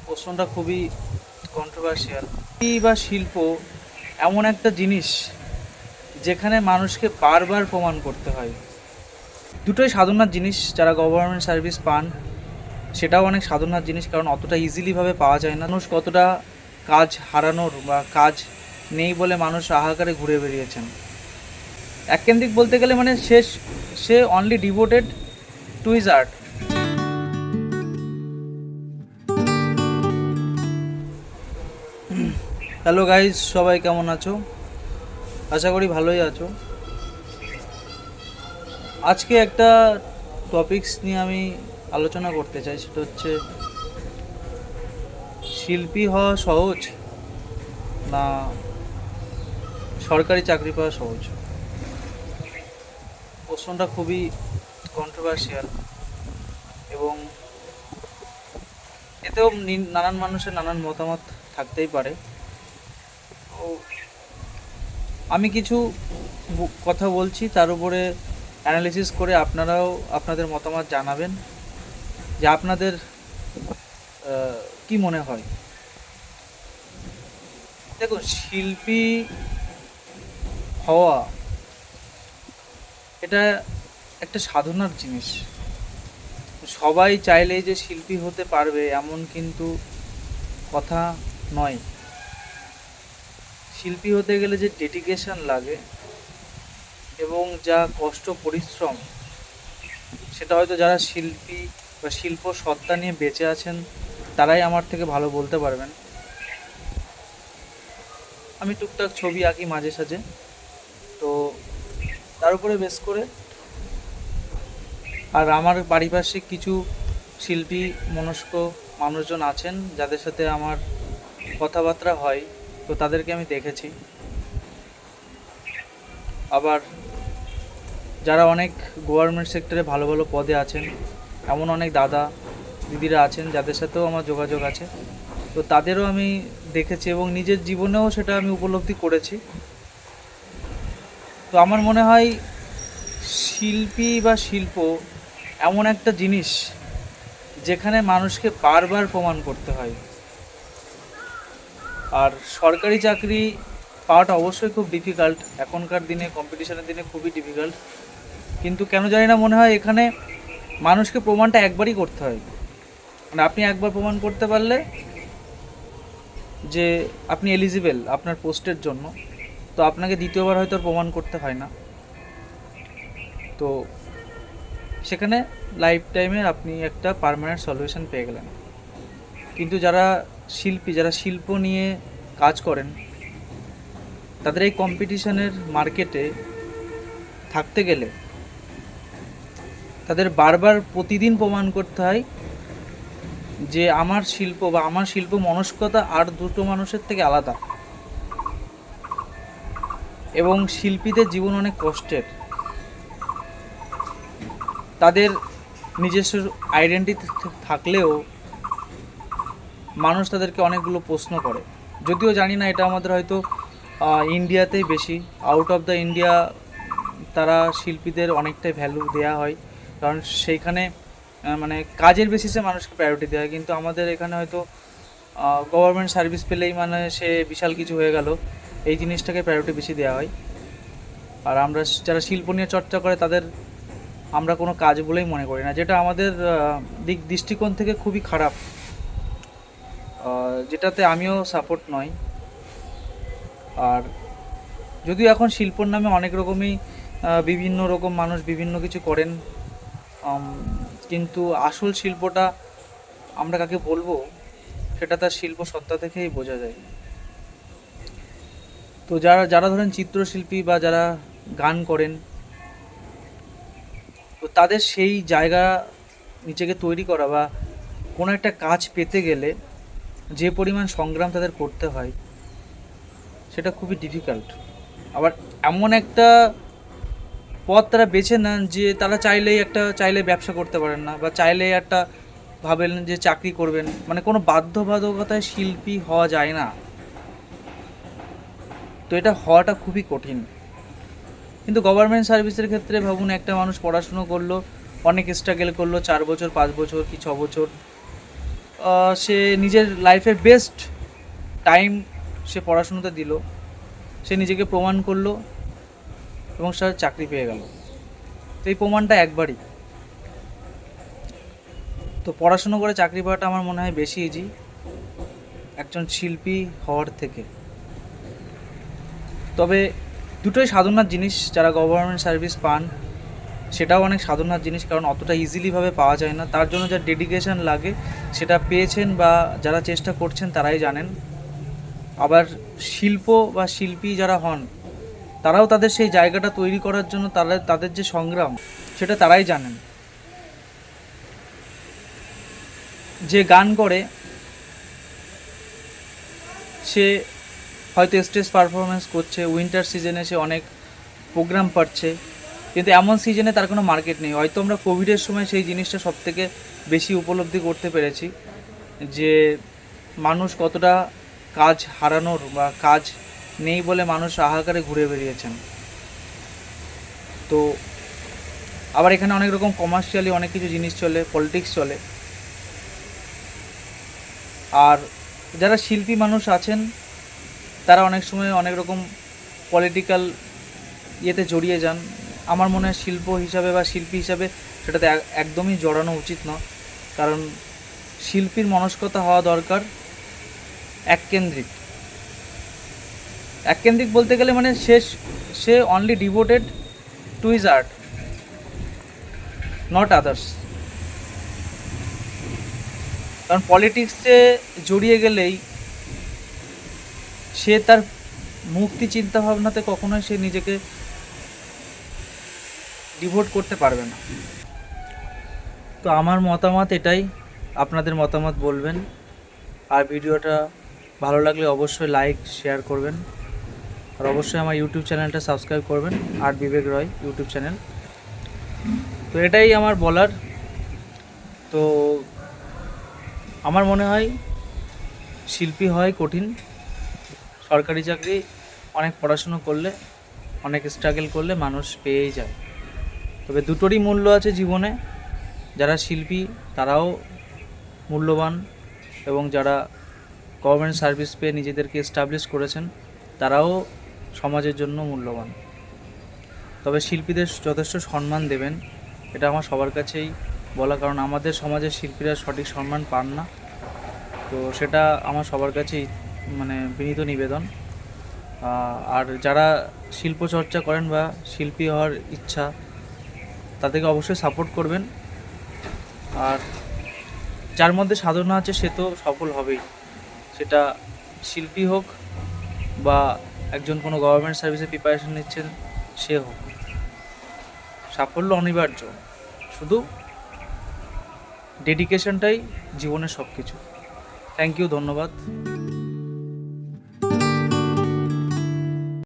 প্রশ্নটা খুবই কন্ট্রোভার্সিয়াল। বা শিল্প এমন একটা জিনিস যেখানে মানুষকে বারবার প্রমাণ করতে হয়। দুটোই সাধনার জিনিস। যারা গভর্নমেন্ট সার্ভিস পান সেটাও অনেক সাধনার জিনিস, কারণ অতটা ইজিলিভাবে পাওয়া যায় না। মানুষ কতটা কাজ হারানোর বা কাজ নেই বলে মানুষ হাহাকারে ঘুরে বেরিয়েছেন। এককেন্দ্রিক বলতে গেলে মানে সে only devoted to his art. Hello guys, সবাই কেমন আছো? আশা করি ভালোই আছো। আজকে একটা টপিকস নিয়ে আমি আলোচনা করতে চাই, সেটা হচ্ছে শিল্পী হওয়া সহজ না সরকারি চাকরি পাওয়া সহজ। প্রশ্নটা খুবই কন্ট্রোভার্সিয়াল এবং এতেও নানান মানুষের নানান মতামত থাকতেই পারে। তো আমি কিছু কথা বলছি, তার উপরে অ্যানালিসিস করে আপনারাও আপনাদের মতামত জানাবেন যে আপনাদের কি মনে হয়। দেখুন, শিল্পী হওয়া এটা একটা সাধনার জিনিস। সবাই চাইলেই যে শিল্পী হতে পারবে এমন কিন্তু কথা নয়। শিল্পী হতে গেলে যে ডেডিকেশন লাগে এবং যা কষ্ট পরিশ্রম, সেটা হয়তো যারা শিল্পী বা শিল্প সত্তা নিয়ে বেঁচে আছেন তারাই আমার থেকে ভালো বলতে পারবেন। আমি টুকটাক ছবি আঁকি মাঝে সাঝে, তো তার উপরে বেস করে আর আমার পারিপার্শ্বিক কিছু শিল্পী মনস্ক মানুষজন আছেন যাদের সাথে আমার কথাবার্তা হয়, তো তাদেরকে আমি দেখেছি। আবার যারা অনেক গভর্নমেন্ট সেক্টরে ভালো ভালো পদে আছেন, এমন অনেক দাদা দিদিরা আছেন যাদের সাথেও আমার যোগাযোগ আছে, তো তাদেরও আমি দেখেছি এবং নিজের জীবনেও সেটা আমি উপলব্ধি করেছি। তো আমার মনে হয় শিল্পী বা শিল্প এমন একটা জিনিস যেখানে মানুষকে বারবার প্রমাণ করতে হয়। আর সরকারি চাকরি পাওয়াটা অবশ্যই খুব ডিফিকাল্ট, এখনকার দিনে কম্পিটিশনের দিনে খুবই ডিফিকাল্ট। কিন্তু কেন জানি না মনে হয় এখানে মানুষকে প্রমাণটা একবারই করতে হয়। মানে আপনি একবার প্রমাণ করতে পারলে যে আপনি এলিজিবল আপনার পোস্টের জন্য, তো আপনাকে দ্বিতীয়বার হয়তো আর প্রমাণ করতে হয় না। তো সেখানে লাইফ টাইমের আপনি একটা পার্মানেন্ট সলিউশন পেয়ে গেলেন। কিন্তু যারা শিল্পী, যারা শিল্প নিয়ে কাজ করেন, তাদের এই কম্পিটিশনের মার্কেটে থাকতে গেলে তাদের বারবার প্রতিদিন প্রমাণ করতে হয় যে আমার শিল্প বা আমার শিল্প মনস্কতা আর দুটো মানুষের থেকে আলাদা। এবং শিল্পীদের জীবন অনেক কষ্টের। তাদের নিজস্ব আইডেন্টিটি থাকলেও মানুষ তাদেরকে অনেকগুলো প্রশ্ন করে। যদিও জানি না এটা আমাদের হয়তো ইন্ডিয়াতেই বেশি, আউট অফ দ্য ইন্ডিয়া তারা শিল্পীদের অনেকটাই ভ্যালু দেওয়া হয়, কারণ সেইখানে মানে কাজের বেসিসে মানুষকে প্রায়োরিটি দেওয়া হয়। কিন্তু আমাদের এখানে হয়তো গভর্নমেন্ট সার্ভিস পেলেই মানে সে বিশাল কিছু হয়ে গেল, এই জিনিসটাকে প্রায়োরিটি বেশি দেওয়া হয়। আর আমরা যারা শিল্প নিয়ে চর্চা করে তাদের আমরা কোনো কাজ বলেই মনে করি না, যেটা আমাদের দৃষ্টিকোণ থেকে খুবই খারাপ, যেটাতে আমিও সাপোর্ট নই। আর যদিও এখন শিল্পর নামে অনেক রকমই বিভিন্ন রকম মানুষ বিভিন্ন কিছু করেন, কিন্তু আসল শিল্পটা আমরা কাকে বলবো সেটা তার শিল্প সত্তা থেকেই বোঝা যায়। তো যারা যারা ধরেন চিত্রশিল্পী বা যারা গান করেন, তো তাদের সেই জায়গা নিজেকে তৈরি করা বা কোনো একটা কাজ পেতে গেলে যে পরিমাণ সংগ্রাম তাদের করতে হয় সেটা খুবই ডিফিকাল্ট। আবার এমন একটা পথ তারা বেছে নেন যে তারা চাইলে ব্যবসা করতে পারেন না, বা চাইলেই একটা ভাবেন যে চাকরি করবেন, মানে কোনো বাধ্যবাধকতায় শিল্পী হওয়া যায় না। তো এটা হওয়াটা খুবই কঠিন। কিন্তু গভর্নমেন্ট সার্ভিসের ক্ষেত্রে ভাবুন, একটা মানুষ পড়াশুনো করলো, অনেক স্ট্রাগল করলো, 4 বছর 5 বছর কি 6 বছর, সে নিজের লাইফের বেস্ট টাইম সে পড়াশুনোতে দিল, সে নিজেকে প্রমাণ করলো এবং সে চাকরি পেয়ে গেল। তো এই প্রমাণটা একবারই। তো পড়াশুনো করে চাকরি পাওয়াটা আমার মনে হয় বেশি ইজি একজন শিল্পী হওয়ার থেকে। তবে দুটোই সাধনার জিনিস। যারা গভর্নমেন্ট সার্ভিস পান সেটাও অনেক সাধনার জিনিস, কারণ অতটা ইজিলিভাবে পাওয়া যায় না। তার জন্য যা ডেডিকেশন লাগে সেটা পেয়েছেন বা যারা চেষ্টা করছেন তারাই জানেন। আবার শিল্প বা শিল্পী যারা হন তারাও তাদের সেই জায়গাটা তৈরি করার জন্য তাদের যে সংগ্রাম সেটা তারাই জানেন। যে গান করে সে হয়তো স্টেজ পারফরমেন্স করছে, উইন্টার সিজনে সে অনেক প্রোগ্রাম পাচ্ছে, কিন্তু এমন সিজনে তার কোনো মার্কেট নেই। হয়তো আমরা কোভিডের সময় সেই জিনিসটা সবথেকে বেশি উপলব্ধি করতে পেরেছি যে মানুষ কতটা কাজ হারানোর বা কাজ নেই বলে মানুষ হাহাকারে ঘুরে বেরিয়েছেন। তো আবার এখানে অনেক রকম কমার্শিয়ালি অনেক কিছু জিনিস চলে, পলিটিক্স চলে। আর যারা শিল্পী মানুষ আছেন তারা অনেক সময় অনেক রকম পলিটিক্যাল ইয়েতে জড়িয়ে যান। আমার মনে হয় শিল্প হিসাবে বা শিল্পী হিসাবে সেটাতে একদমই জড়ানো উচিত নয়, কারণ শিল্পীর মনস্কতা হওয়া দরকার এককেন্দ্রিক। এককেন্দ্রিক বলতে গেলে মানে সে only devoted to his art, not others. কারণ পলিটিক্সে জড়িয়ে গেলেই সে তার মুক্তি চিন্তাভাবনাতে কখনোই সে নিজেকে ডিভোট করতে পারবে না। তো আমার মতামত এটাই, আপনাদের মতামত বলবেন। আর ভিডিওটা ভালো লাগলে অবশ্যই লাইক শেয়ার করবেন, আর অবশ্যই আমার ইউটিউব চ্যানেলটা সাবস্ক্রাইব করবেন, আর বিবেক রয় ইউটিউব চ্যানেল। তো এটাই আমার বলার। তো আমার মনে হয় শিল্পী হয় কঠিন, সরকারি চাকরি অনেক পড়াশুনো করলে, অনেক স্ট্রাগল করলে মানুষ পেয়েই যায়। তবে দুটোরই মূল্য আছে জীবনে। যারা শিল্পী তারাও মূল্যবান, এবং যারা গভর্নমেন্ট সার্ভিস পেয়ে নিজেদেরকে এস্টাবলিশ করেছেন তারাও সমাজের জন্য মূল্যবান। তবে শিল্পীদের যথেষ্ট সম্মান দেবেন, এটা আমার সবার কাছেই বলা, কারণ আমাদের সমাজের শিল্পীরা সঠিক সম্মান পান না। তো সেটা আমার সবার কাছেই মানে বিনীত নিবেদন। আর যারা শিল্প চর্চা করেন বা শিল্পী হওয়ার ইচ্ছা তাদেরকে অবশ্যই সাপোর্ট করবেন। আর যার মধ্যে সাধনা আছে সে তো সফল হবেই, সেটা শিল্পী হোক বা একজন কোনো গভর্নমেন্ট সার্ভিসে প্রিপারেশন নিচ্ছেন সে হোক। সাফল্য অনিবার্য, শুধু ডেডিকেশনটাই জীবনের সব কিছু। থ্যাংক ইউ, ধন্যবাদ।